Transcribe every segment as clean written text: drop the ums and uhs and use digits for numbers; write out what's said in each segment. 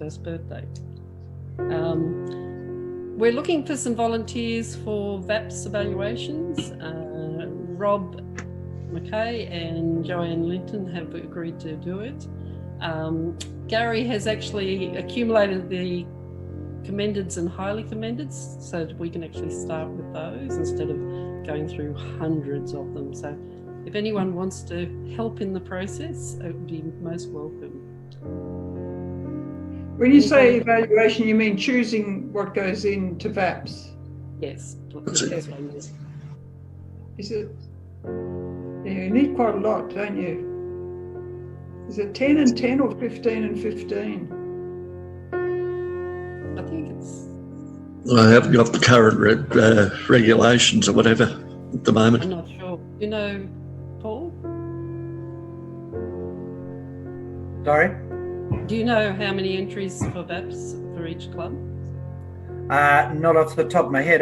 first birthday. We're looking for some volunteers for VAPS evaluations. Rob McKay and Joanne Linton have agreed to do it. Gary has actually accumulated the commendeds and highly commendeds so that we can actually start with those instead of going through hundreds of them. So if anyone wants to help in the process, it would be most welcome. When you say evaluation, you mean choosing what goes into VAPS? Yes. Is it? Yeah, you need quite a lot, don't you? Is it 10 and 10 or 15 and 15? I think it's... I haven't got the current regulations or whatever at the moment. I'm not sure. You know, Paul? Sorry? Do you know how many entries for VAPS for each club? Not off the top of my head.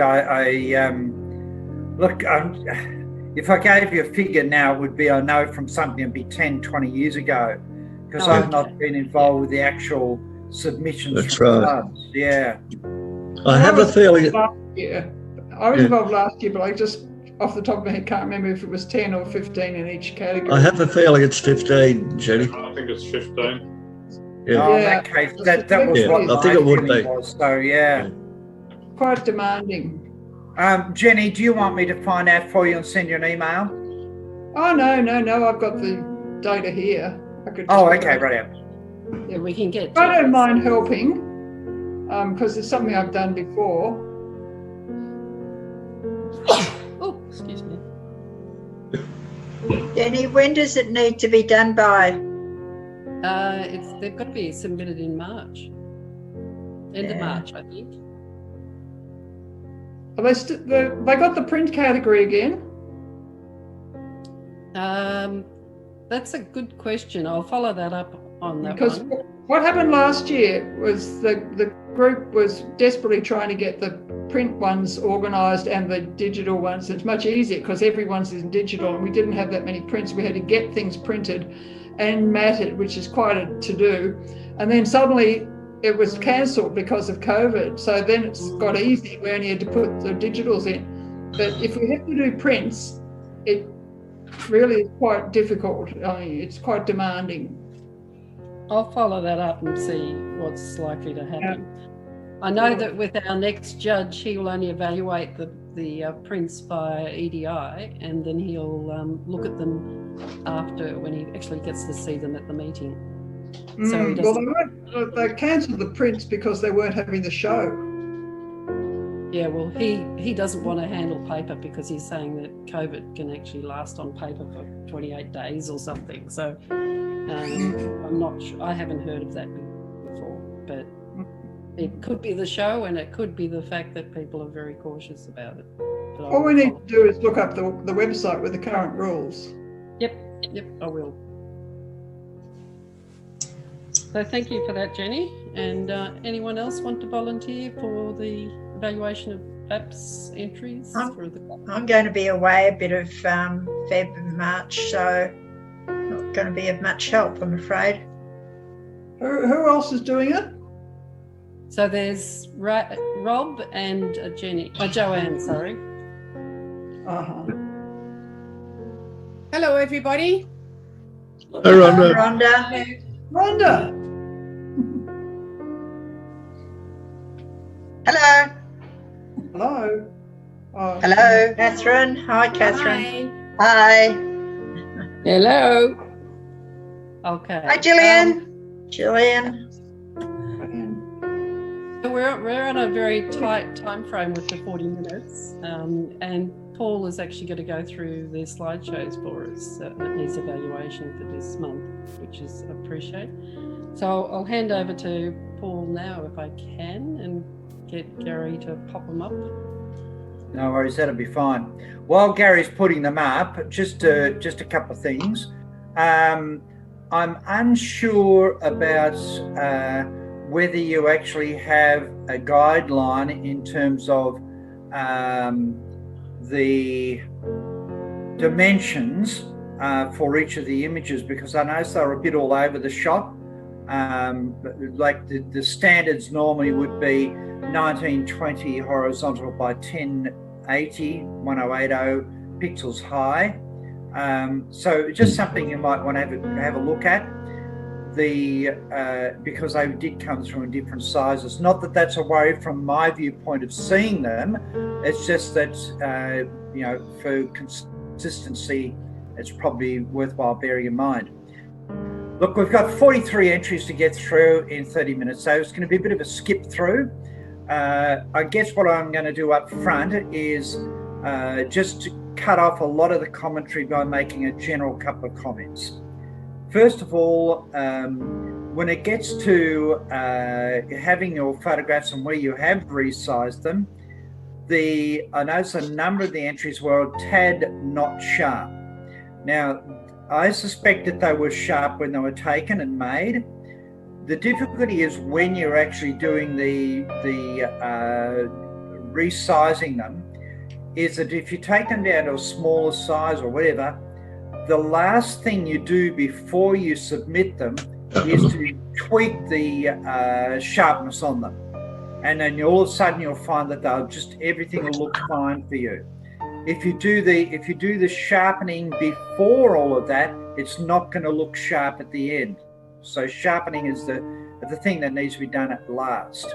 If I gave you a figure now, it would be, I know from something, it'd be 10, 20 years ago, because I've not been involved with the actual submissions from clubs. Yeah. I have a feeling... Last year. I was involved last year, but I just, off the top of my head, can't remember if it was 10 or 15 in each category. I have a feeling it's 15, Jenny. I think it's 15. Yeah. Oh, in that case, that was what I think it would be. Was, so, yeah. Quite demanding. Jenny, do you want me to find out for you and send you an email? Oh, no, I've got the data here. I could. Okay, right. Yeah, we can get... I don't mind helping, because it's something I've done before. Oh, excuse me. Jenny, when does it need to be done by? They've got to be submitted in March. End of March, I think. Have they got the print category again? That's a good question. I'll follow that up on that because one. What happened last year was the group was desperately trying to get the print ones organised and the digital ones. It's much easier because everyone's in digital and we didn't have that many prints. We had to get things printed and matted, which is quite a to-do. And then suddenly it was cancelled because of COVID. So then it's got easy. We only had to put the digitals in. But if we have to do prints, it really is quite difficult. I mean, it's quite demanding. I'll follow that up and see what's likely to happen. I know that with our next judge, he will only evaluate the prints via EDI, and then he'll look at them after when he actually gets to see them at the meeting. So he doesn't... they cancelled the prints because they weren't having the show. Yeah, well, he doesn't want to handle paper because he's saying that COVID can actually last on paper for 28 days or something. So I'm not sure. I haven't heard of that before, but it could be the show and it could be the fact that people are very cautious about it. All we need to do is look up the website with the current rules. Yep, I will. So thank you for that, Jenny. And anyone else want to volunteer for the evaluation of VAPS entries for the club? I'm going to be away a bit of Feb and March, so not going to be of much help, I'm afraid. Who else is doing it? So there's Rob and Joanne, sorry. Hello, everybody. Hey, Rhonda. Rhonda. Hello. Hello. Hello, Catherine. Hi, Catherine. Hi. Hello. Okay. Hi, Gillian. Gillian. We're on a very tight time frame with the 40 minutes, and Paul is actually going to go through the slideshows for us at his evaluation for this month, which is appreciated. So I'll hand over to Paul now if I can and get Gary to pop them up. No worries, that'll be fine. While Gary's putting them up, just a couple of things. I'm unsure about whether you actually have a guideline in terms of the dimensions for each of the images, because I noticed they were a bit all over the shop. Like the standards normally would be 1920 horizontal by 1080, 1080 pixels high. So just something you might want to have a look at. Because they did come through in different sizes. Not that that's a worry from my viewpoint of seeing them. It's just that for consistency, it's probably worthwhile bearing in mind. Look, we've got 43 entries to get through in 30 minutes, so it's going to be a bit of a skip through. I guess what I'm going to do up front is just to cut off a lot of the commentary by making a general couple of comments. First of all, when it gets to having your photographs and where you have resized them, I noticed a number of the entries were a tad not sharp. Now, I suspect that they were sharp when they were taken and made. The difficulty is when you're actually doing the resizing them, is that if you take them down to a smaller size or whatever, the last thing you do before you submit them is to tweak the sharpness on them. And then all of a sudden you'll find that everything will look fine for you. If you do the sharpening before all of that, it's not going to look sharp at the end. So sharpening is the thing that needs to be done at last.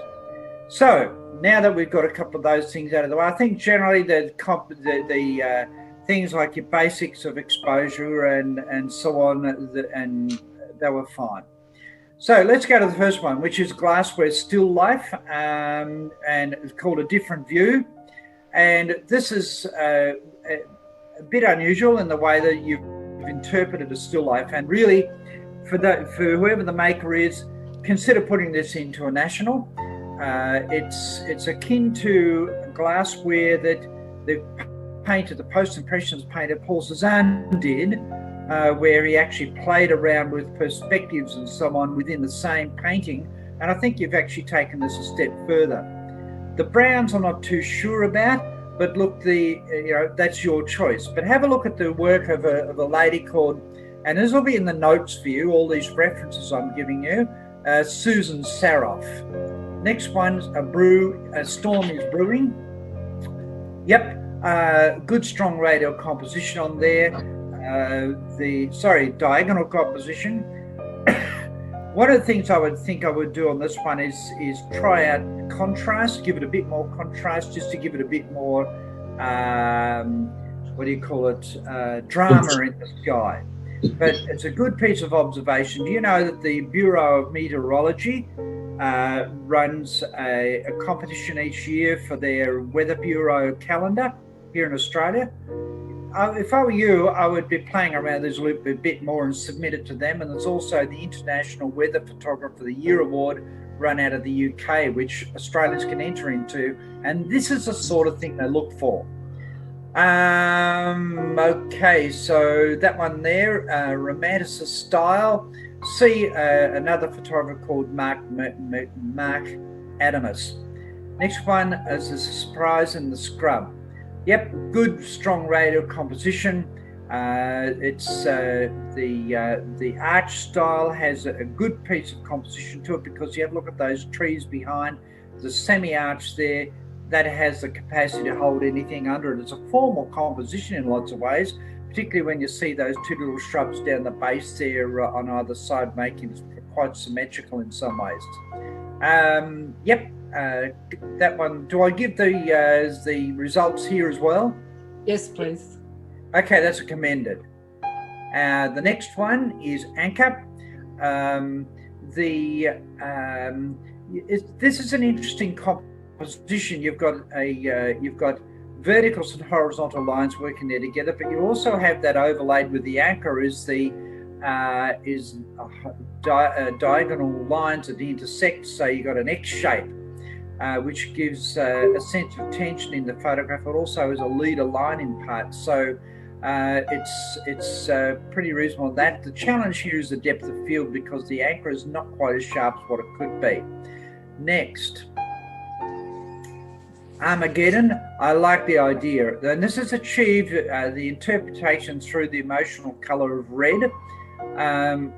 So now that we've got a couple of those things out of the way, I think generally the things like your basics of exposure and so on, and they were fine. So let's go to the first one, which is glassware still life, and it's called A Different View. And this is a bit unusual in the way that you've interpreted a still life. And really, for whoever the maker is, consider putting this into a national. It's akin to glassware that the post-impressions painter Paul Cézanne did, where he actually played around with perspectives and so on within the same painting. And I think you've actually taken this a step further. The browns I'm not too sure about, but look, that's your choice. But have a look at the work of a lady called, and this will be in the notes for you, all these references I'm giving you, Susan Saroff. Next one's A Storm is Brewing. Yep, good strong radial composition on there. Diagonal composition. One of the things I would think I would do on this one is try out contrast, give it a bit more contrast, just to give it a bit more, drama in the sky. But it's a good piece of observation. Do you know that the Bureau of Meteorology runs a competition each year for their Weather Bureau calendar here in Australia? If I were you, I would be playing around this loop a bit more and submit it to them. And there's also the International Weather Photographer of the Year Award run out of the UK, which Australians can enter into. And this is the sort of thing they look for. Okay, so that one there, Romanticist Style. See another photographer called Mark Adamus. Next one is A Surprise in the Scrub. Yep, good strong radial composition. It's the arch style has a good piece of composition to it, because you have a look at those trees behind. There's a semi-arch there that has the capacity to hold anything under it. It's a formal composition in lots of ways, particularly when you see those two little shrubs down the base there on either side, making it quite symmetrical in some ways. Yep. That one, do I give the results here as well? Yes, please. Okay, that's a commended. The next one is Anchor. This is an interesting composition. You've got verticals and horizontal lines working there together, but you also have that overlaid with the anchor is diagonal lines that intersect. So you've got an X shape. Which gives a sense of tension in the photograph, but also is a leader line in part. So it's pretty reasonable. That the challenge here is the depth of field, because the anchor is not quite as sharp as what it could be. Next, Armageddon. I like the idea, and this is achieved the interpretation through the emotional color of red.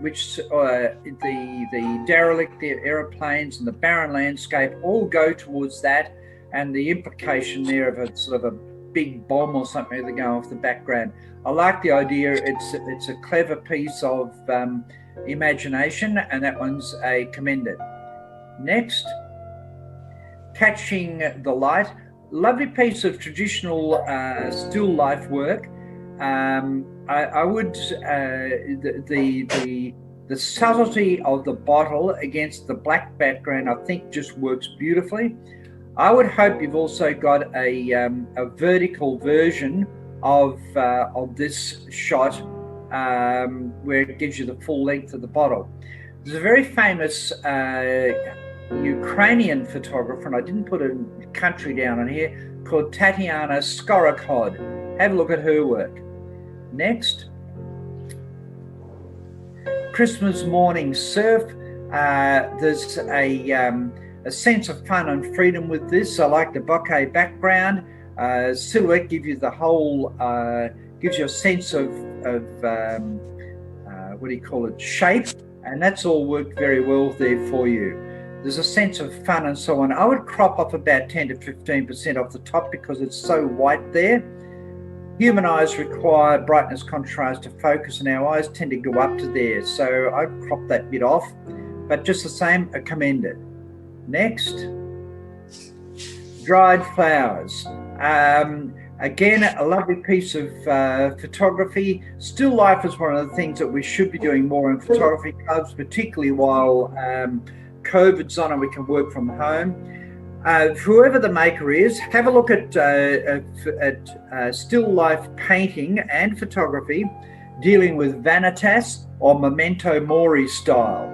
which the derelict aeroplanes and the barren landscape all go towards that, and the implication there of a sort of a big bomb or something that go off the background. I like the idea. It's a clever piece of imagination, and that one's commended. Next, Catching the Light. Lovely piece of traditional still life work. I would the subtlety of the bottle against the black background, I think, just works beautifully. I would hope you've also got a vertical version of this shot where it gives you the full length of the bottle. There's a very famous Ukrainian photographer, and I didn't put a country down on here, called Tatiana Skorokhod. Have a look at her work. Next, Christmas morning surf. There's a sense of fun and freedom with this. I like the bokeh background. Silhouette gives you the whole, gives you a sense of what do you call it, shape, and that's all worked very well there for you. There's a sense of fun and so on. I would crop off about 10 to 15% off the top because it's so white there. Human eyes require brightness, contrast to focus, and our eyes tend to go up to there. So I'd crop that bit off, but just the same, I commend it. Next, dried flowers. Again, a lovely piece of photography. Still life is one of the things that we should be doing more in photography clubs, particularly while COVID's on and we can work from home. Whoever the maker is, have a look at still life painting and photography dealing with vanitas or memento mori style,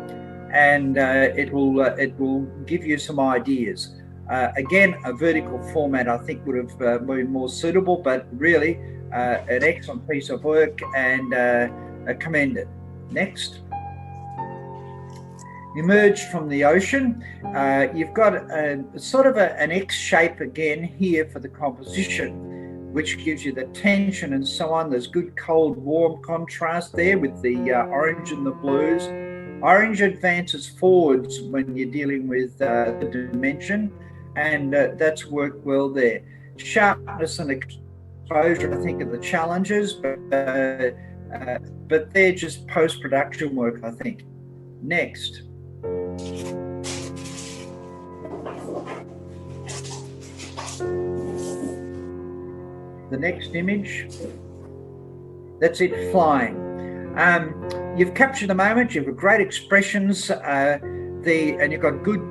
and it will give you some ideas. Again, a vertical format I think would have been more suitable, but really an excellent piece of work and commended. Next. Emerged from the ocean. You've got sort of an X shape again here for the composition, which gives you the tension and so on. There's good cold warm contrast there with the orange and the blues. Orange advances forwards when you're dealing with the dimension, and that's worked well there. Sharpness and exposure, I think, are the challenges, but they're just post-production work, I think. Next. The next image, that's it flying. You've captured the moment, you've got great expressions, and you've got good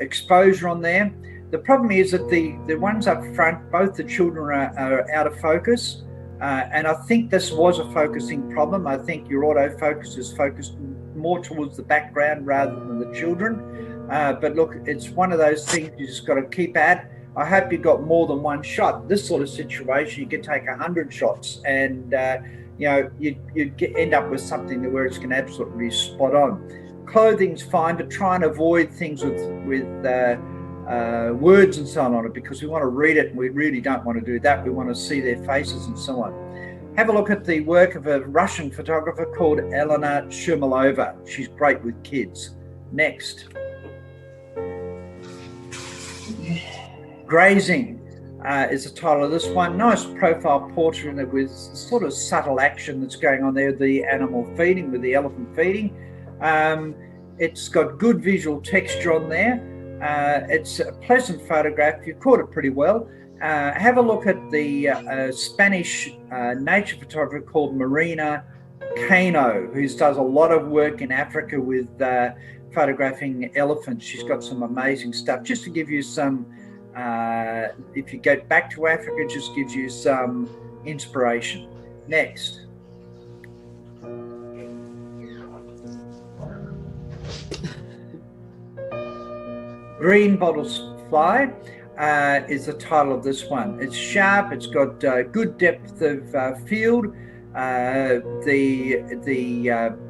exposure on there. The problem is that the ones up front, both the children are out of focus, and I think this was a focusing problem. I think your autofocus is focused more towards the background rather than the children. But look, it's one of those things you just got to keep at. I hope you got more than one shot. This sort of situation, you could take 100 shots and you'd end up with something where it's going to absolutely be spot on. Clothing's fine, but try and avoid things with words and so on it, because we want to read it and we really don't want to do that. We want to see their faces and so on. Have a look at the work of a Russian photographer called Elena Shumilova. She's great with kids. Next. Grazing is the title of this one. Nice profile portrait with sort of subtle action that's going on there. The animal feeding with the elephant feeding. It's got good visual texture on there. It's a pleasant photograph. You caught it pretty well. Have a look at the Spanish nature photographer called Marina Cano, who does a lot of work in Africa with photographing elephants. She's got some amazing stuff. Just to give you some, if you go back to Africa, it just gives you some inspiration. Next. Green Bottles Fly is the title of this one. It's sharp, it's got good depth of field. The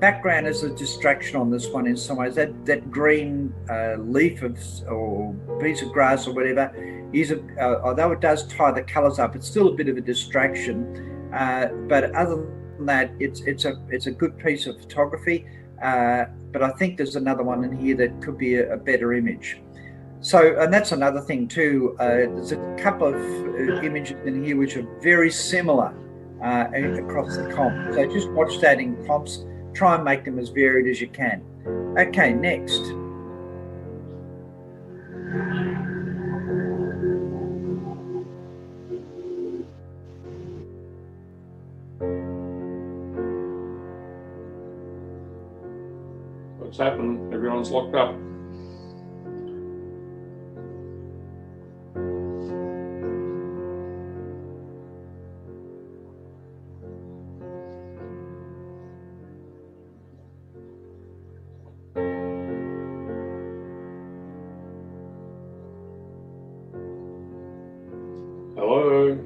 background is a distraction on this one in some ways. That green leaf or piece of grass or whatever is, although it does tie the colours up, it's still a bit of a distraction. But other than than that, it's a good piece of photography. But I think there's another one in here that could be a better image. So, and that's another thing too. There's a couple of images in here which are very similar across the comp. So just watch that in comps. Try and make them as varied as you can. Okay, next. What's happened? Everyone's locked up. Hello.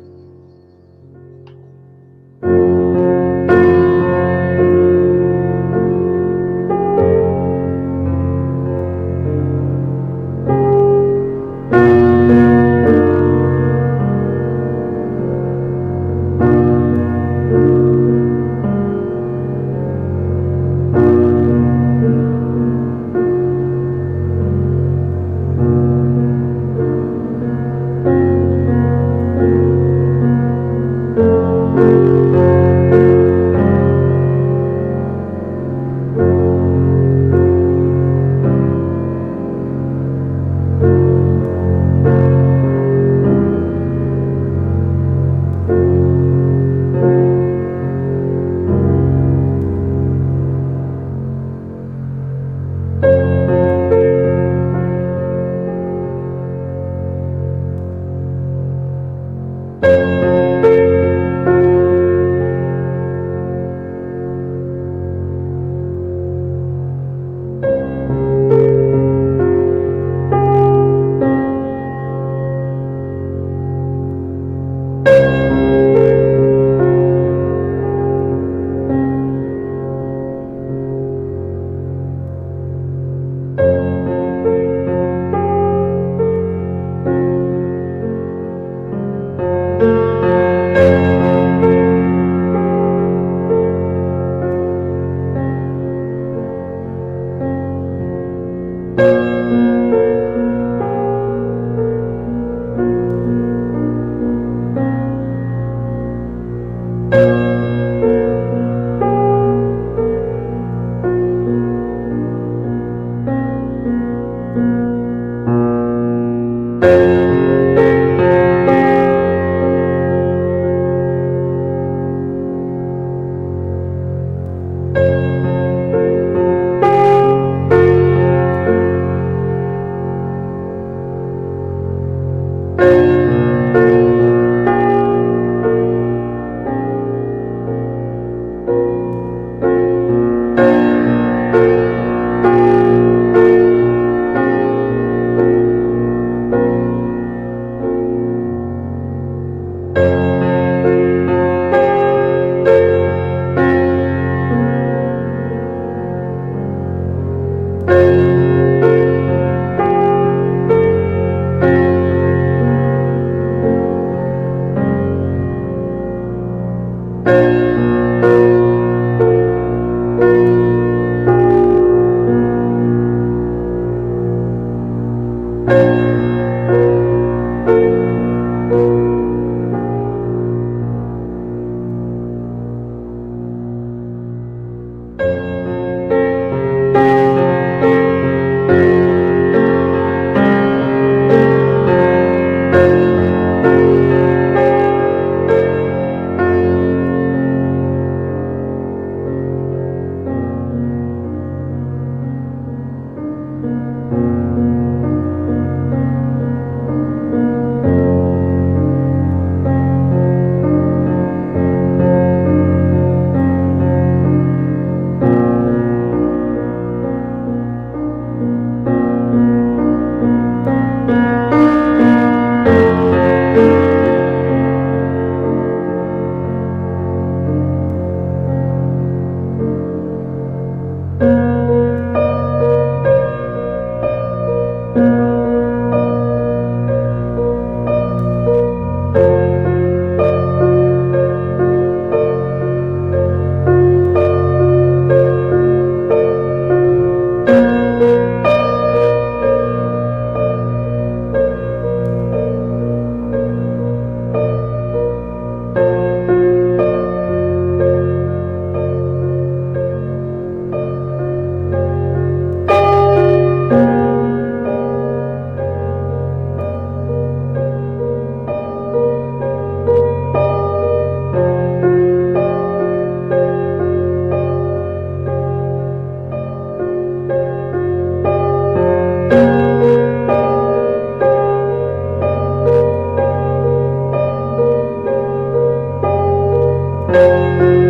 Thank you.